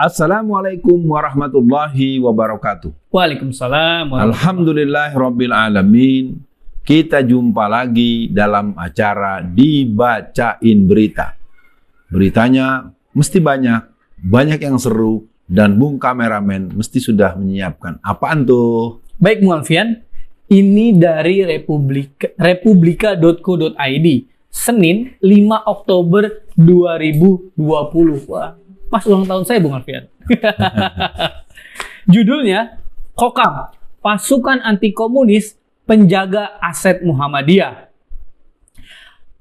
Assalamualaikum warahmatullahi wabarakatuh. Waalaikumsalam. Alhamdulillahirabbil alamin. Kita jumpa lagi dalam acara Dibacain Berita. Beritanya mesti banyak yang seru, dan Bung Kameramen mesti sudah menyiapkan. Apaan tuh? Baik Bung Alfian, ini dari republika.co.id, Senin 5 Oktober 2020. Wah, pas ulang tahun saya Bung Alfian. Judulnya, Kokam, Pasukan Anti Komunis Penjaga Aset Muhammadiyah.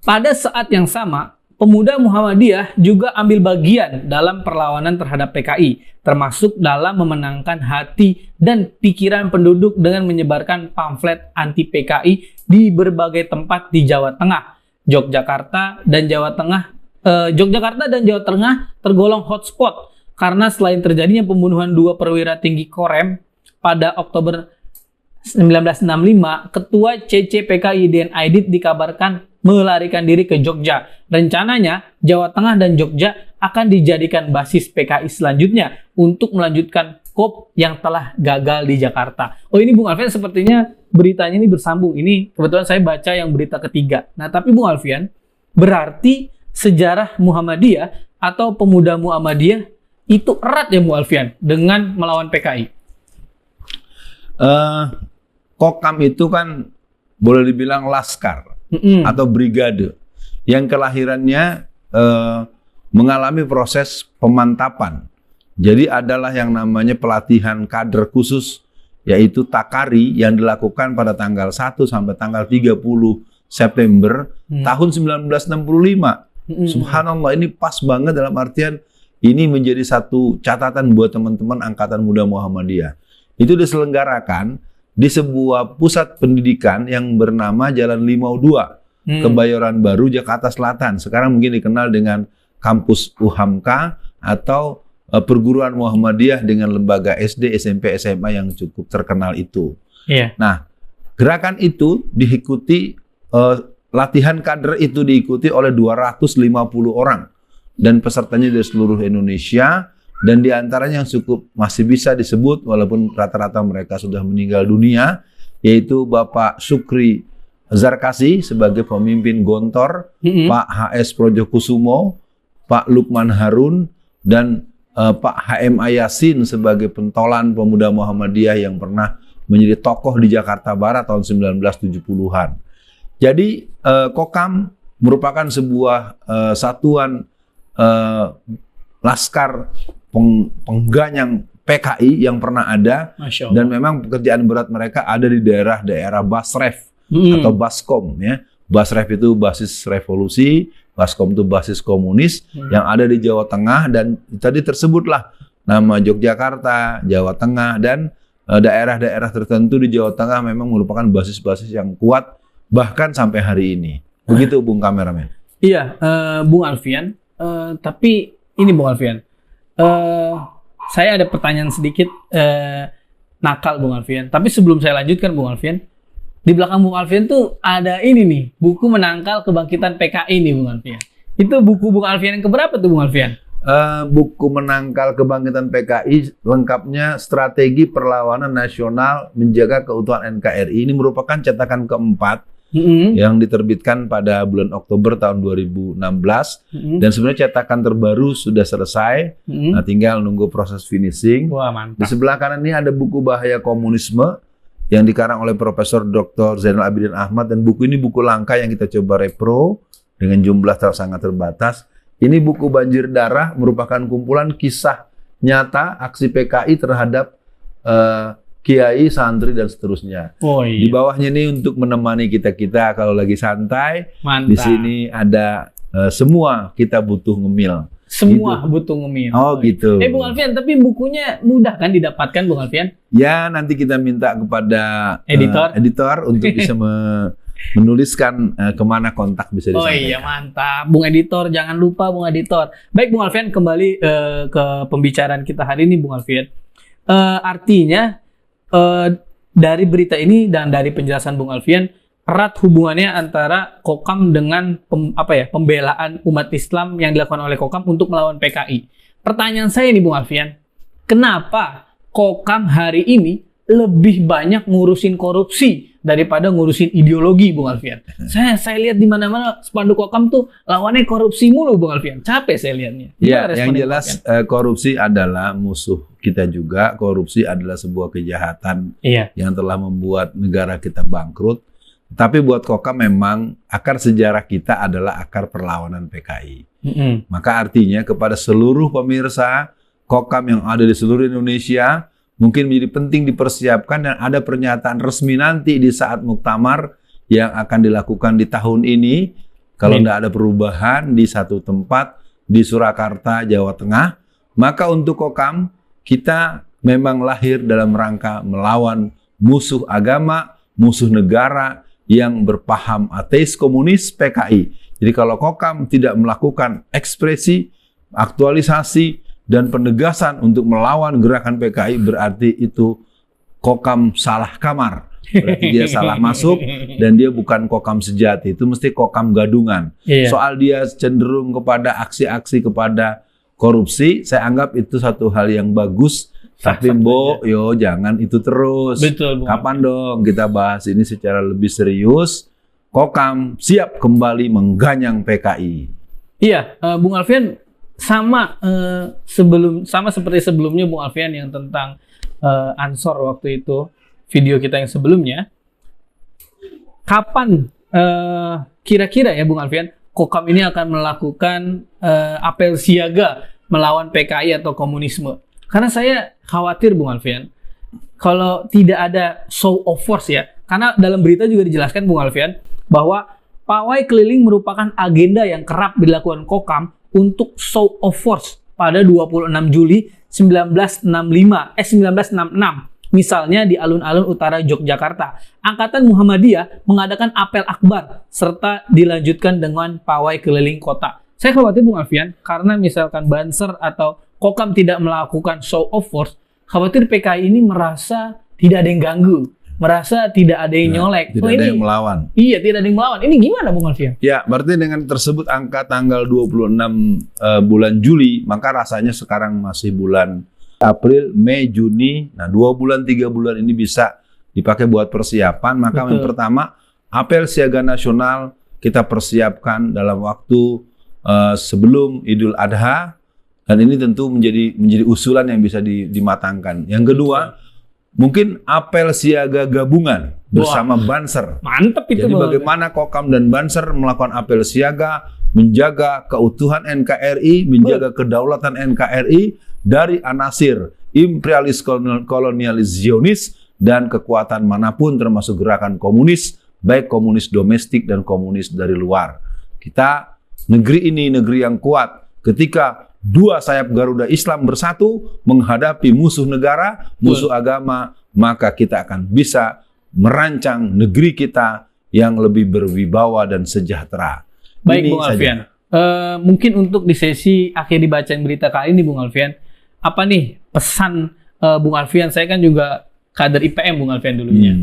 Pada saat yang sama, pemuda Muhammadiyah juga ambil bagian dalam perlawanan terhadap PKI, termasuk dalam memenangkan hati dan pikiran penduduk dengan menyebarkan pamflet anti PKI di berbagai tempat di Jawa Tengah, Yogyakarta dan Jawa Tengah tergolong hotspot karena selain terjadinya pembunuhan 2 perwira tinggi Korem pada Oktober 1965, Ketua CCPKI Dian Aidit dikabarkan melarikan diri ke Jogja. Rencananya, Jawa Tengah dan Jogja akan dijadikan basis PKI selanjutnya untuk melanjutkan KOP yang telah gagal di Jakarta. Oh, ini Bung Alfian sepertinya beritanya ini bersambung. Ini kebetulan saya baca yang berita ketiga. Nah, tapi Bung Alfian, berarti sejarah Muhammadiyah atau pemuda Muhammadiyah itu erat ya Bung Alfian dengan melawan PKI? Kokam itu kan boleh dibilang laskar atau brigade yang kelahirannya mengalami proses pemantapan. Jadi adalah yang namanya pelatihan kader khusus, yaitu Takari, yang dilakukan pada tanggal 1 sampai tanggal 30 September tahun 1965. Subhanallah, ini pas banget dalam artian ini menjadi satu catatan buat teman-teman Angkatan Muda Muhammadiyah. Itu diselenggarakan di sebuah pusat pendidikan yang bernama Jalan Limau 2, Kebayoran Baru, Jakarta Selatan. Sekarang mungkin dikenal dengan Kampus UHAMKA atau perguruan Muhammadiyah dengan lembaga SD, SMP, SMA yang cukup terkenal itu. Yeah. Nah, gerakan itu diikuti, latihan kader itu diikuti oleh 250 orang. Dan pesertanya dari seluruh Indonesia. Dan diantaranya yang cukup masih bisa disebut, walaupun rata-rata mereka sudah meninggal dunia, yaitu Bapak Sukri Zarkasi sebagai pemimpin Gontor, Pak HS Projokusumo, Pak Lukman Harun, dan Pak HM Ayasin sebagai pentolan pemuda Muhammadiyah yang pernah menjadi tokoh di Jakarta Barat tahun 1970-an. Jadi Kokam merupakan sebuah satuan laskar pengganyang PKI yang pernah ada, dan memang pekerjaan berat mereka ada di daerah-daerah Basref atau Baskom ya. Basref itu basis revolusi, Baskom itu basis komunis yang ada di Jawa Tengah, dan tadi tersebutlah nama Yogyakarta, Jawa Tengah, dan daerah-daerah tertentu di Jawa Tengah memang merupakan basis-basis yang kuat bahkan sampai hari ini. Begitu Bung Kameramen. Iya, Bung Alfian. Tapi ini Bung Alfian, saya ada pertanyaan sedikit nakal Bung Alfian. Tapi sebelum saya lanjutkan Bung Alfian, di belakang Bung Alfian tuh ada ini nih, buku Menangkal Kebangkitan PKI nih Bung Alfian. Itu buku Bung Alfian yang keberapa tuh Bung Alfian? Buku Menangkal Kebangkitan PKI lengkapnya Strategi Perlawanan Nasional Menjaga Keutuhan NKRI. Ini merupakan cetakan keempat yang diterbitkan pada bulan Oktober tahun 2016, dan sebenarnya cetakan terbaru sudah selesai. Nah, tinggal nunggu proses finishing. Wah, mantap. Di sebelah kanan ini ada buku Bahaya Komunisme yang dikarang oleh Profesor Dr. Zainal Abidin Ahmad, dan buku ini buku langka yang kita coba repro dengan jumlah sangat terbatas. Ini buku Banjir Darah, merupakan kumpulan kisah nyata aksi PKI terhadap kiai, santri, dan seterusnya. Oh, iya. Di bawahnya ini untuk menemani kita kalau lagi santai. Mantap. Di sini ada semua kita butuh ngemil. Semua gitu. butuh ngemil. Oh gitu. Bung Alfian, tapi bukunya mudah kan didapatkan Bung Alfian? Ya, nanti kita minta kepada editor untuk bisa menuliskan kemana kontak bisa disampaikan. Oh iya, mantap. Bung Editor, jangan lupa Bung Editor. Baik Bung Alfian, kembali ke pembicaraan kita hari ini Bung Alfian. Artinya dari berita ini dan dari penjelasan Bung Alfian, erat hubungannya antara Kokam dengan pembelaan umat Islam yang dilakukan oleh Kokam untuk melawan PKI. Pertanyaan saya nih Bung Alfian, kenapa Kokam hari ini lebih banyak ngurusin korupsi daripada ngurusin ideologi, Bung Alfian? Saya lihat di mana-mana spanduk Kokam tuh lawannya korupsi mulu, Bung Alfian. Capek saya lihatnya. Ya, yang jelas korupsi adalah musuh kita juga. Korupsi adalah sebuah kejahatan yang telah membuat negara kita bangkrut. Tapi buat Kokam memang akar sejarah kita adalah akar perlawanan PKI. Maka artinya kepada seluruh pemirsa Kokam yang ada di seluruh Indonesia, mungkin menjadi penting dipersiapkan dan ada pernyataan resmi nanti di saat muktamar yang akan dilakukan di tahun ini. Kalau tidak ada perubahan di satu tempat di Surakarta, Jawa Tengah, maka untuk Kokam kita memang lahir dalam rangka melawan musuh agama, musuh negara yang berpaham ateis komunis PKI. Jadi kalau Kokam tidak melakukan ekspresi, aktualisasi, dan penegasan untuk melawan gerakan PKI, berarti itu Kokam salah kamar. Berarti dia salah masuk dan dia bukan Kokam sejati. Itu mesti Kokam gadungan. Soal dia cenderung kepada aksi-aksi kepada korupsi, saya anggap itu satu hal yang bagus. Tapi Mbok, yo jangan itu terus. Betul, kapan dong kita bahas ini secara lebih serius? Kokam siap kembali mengganyang PKI. Iya, Bung Alfian sama seperti sebelumnya Bung Alfian yang tentang Ansor waktu itu, video kita yang sebelumnya. Kapan kira-kira ya Bung Alfian, Kokam ini akan melakukan apel siaga melawan PKI atau komunisme? Karena saya khawatir Bung Alfian, kalau tidak ada show of force ya, karena dalam berita juga dijelaskan Bung Alfian, bahwa pawai keliling merupakan agenda yang kerap dilakukan Kokam untuk show of force pada 26 Juli 1966. Misalnya di alun-alun utara Yogyakarta, Angkatan Muhammadiyah mengadakan apel akbar serta dilanjutkan dengan pawai keliling kota. Saya khawatir Bung Alfian, karena misalkan Banser atau Kokam tidak melakukan show of force, khawatir PKI ini merasa tidak ada yang ganggu, merasa tidak ada yang nyolek. Tidak ada yang melawan. Iya, tidak ada yang melawan. Ini gimana Bung Alfian? Ya, berarti dengan tersebut angka tanggal 26 bulan Juli, maka rasanya sekarang masih bulan April, Mei, Juni. Nah, 2 bulan, 3 bulan ini bisa dipakai buat persiapan. Maka yang pertama, apel siaga nasional kita persiapkan dalam waktu sebelum Idul Adha. Dan ini tentu menjadi usulan yang bisa dimatangkan. Yang kedua, mungkin apel siaga gabungan bersama Banser. Mantep itu. Jadi bagaimana Kokam dan Banser melakukan apel siaga, menjaga keutuhan NKRI, menjaga kedaulatan NKRI dari anasir imperialis kolonialis Zionis dan kekuatan manapun termasuk gerakan komunis, baik komunis domestik dan komunis dari luar. Kita, negeri ini negeri yang kuat. Ketika dua sayap Garuda Islam bersatu menghadapi musuh negara, musuh agama, maka kita akan bisa merancang negeri kita yang lebih berwibawa dan sejahtera. Baik ini Bung Alfian, mungkin untuk di sesi akhir dibacain berita kali ini Bung Alfian, apa nih pesan Bung Alfian? Saya kan juga kader IPM Bung Alfian dulunya.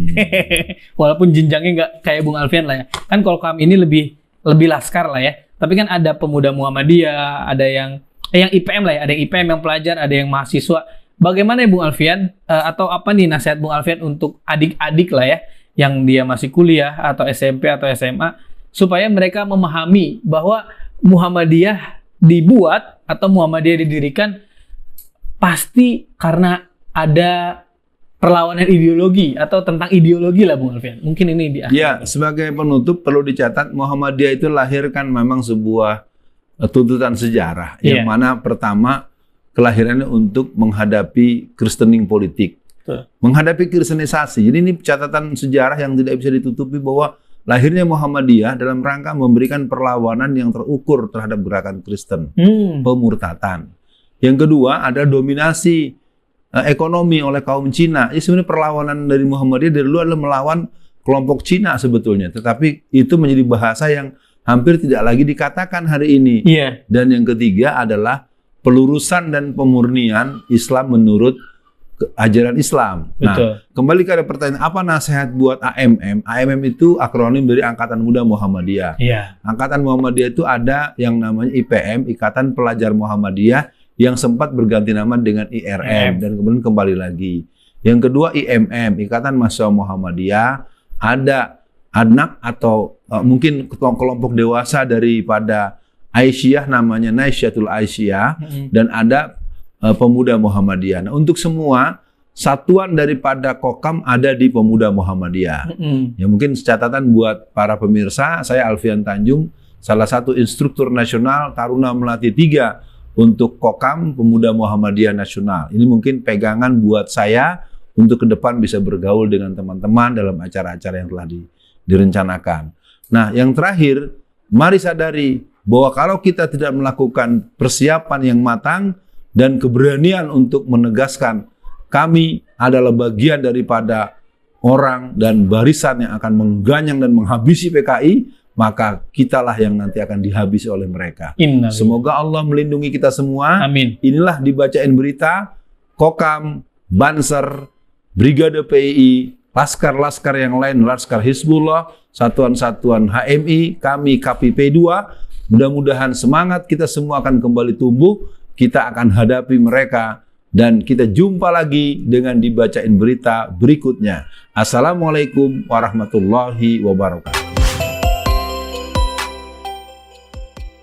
Walaupun jenjangnya nggak kayak Bung Alfian lah ya. Kan kalau kami ini lebih laskar lah ya. Tapi kan ada pemuda Muhammadiyah, ada yang IPM lah ya, ada yang IPM yang pelajar, ada yang mahasiswa. Bagaimana ya Bung Alfian, atau apa nih nasihat Bung Alfian untuk adik-adik lah ya, yang dia masih kuliah atau SMP atau SMA, supaya mereka memahami bahwa Muhammadiyah dibuat atau Muhammadiyah didirikan pasti karena ada perlawanan ideologi atau tentang ideologi lah Bung Alfian. Mungkin ini di akhir. Ya, sebagai penutup perlu dicatat Muhammadiyah itu lahir kan memang sebuah tuntutan sejarah yang mana pertama kelahirannya untuk menghadapi kristening politik, menghadapi kristenisasi. Jadi ini catatan sejarah yang tidak bisa ditutupi bahwa lahirnya Muhammadiyah dalam rangka memberikan perlawanan yang terukur terhadap gerakan Kristen, pemurtatan. Yang kedua ada dominasi ekonomi oleh kaum Cina. Ini sebenarnya perlawanan dari Muhammadiyah dari dulu adalah melawan kelompok Cina sebetulnya, tetapi itu menjadi bahasa yang hampir tidak lagi dikatakan hari ini. Dan yang ketiga adalah pelurusan dan pemurnian Islam menurut ajaran Islam. Nah, kembali ke pertanyaan, apa nasihat buat AMM? AMM itu akronim dari Angkatan Muda Muhammadiyah. Angkatan Muhammadiyah itu ada yang namanya IPM, Ikatan Pelajar Muhammadiyah, yang sempat berganti nama dengan IRM dan kemudian kembali lagi. Yang kedua IMM, Ikatan Mahasiswa Muhammadiyah, ada anak atau mungkin kelompok dewasa daripada Aisyah namanya Naisyatul Aisyah dan ada Pemuda Muhammadiyah. Nah, untuk semua satuan daripada Kokam ada di Pemuda Muhammadiyah. Ya mungkin catatan buat para pemirsa, saya Alfian Tanjung, salah satu instruktur nasional Taruna Melati 3 untuk Kokam Pemuda Muhammadiyah Nasional. Ini mungkin pegangan buat saya untuk ke depan bisa bergaul dengan teman-teman dalam acara-acara yang telah direncanakan. Nah, yang terakhir, mari sadari bahwa kalau kita tidak melakukan persiapan yang matang dan keberanian untuk menegaskan kami adalah bagian daripada orang dan barisan yang akan mengganyang dan menghabisi PKI, maka kitalah yang nanti akan dihabisi oleh mereka. Semoga Allah melindungi kita semua. Amin. Inilah dibacain berita Kokam, Banser, Brigade PII, laskar-laskar yang lain, Laskar Hizbullah, satuan-satuan HMI, kami KPP 2. Mudah-mudahan semangat kita semua akan kembali tumbuh. Kita akan hadapi mereka dan kita jumpa lagi dengan dibacain berita berikutnya. Assalamualaikum warahmatullahi wabarakatuh.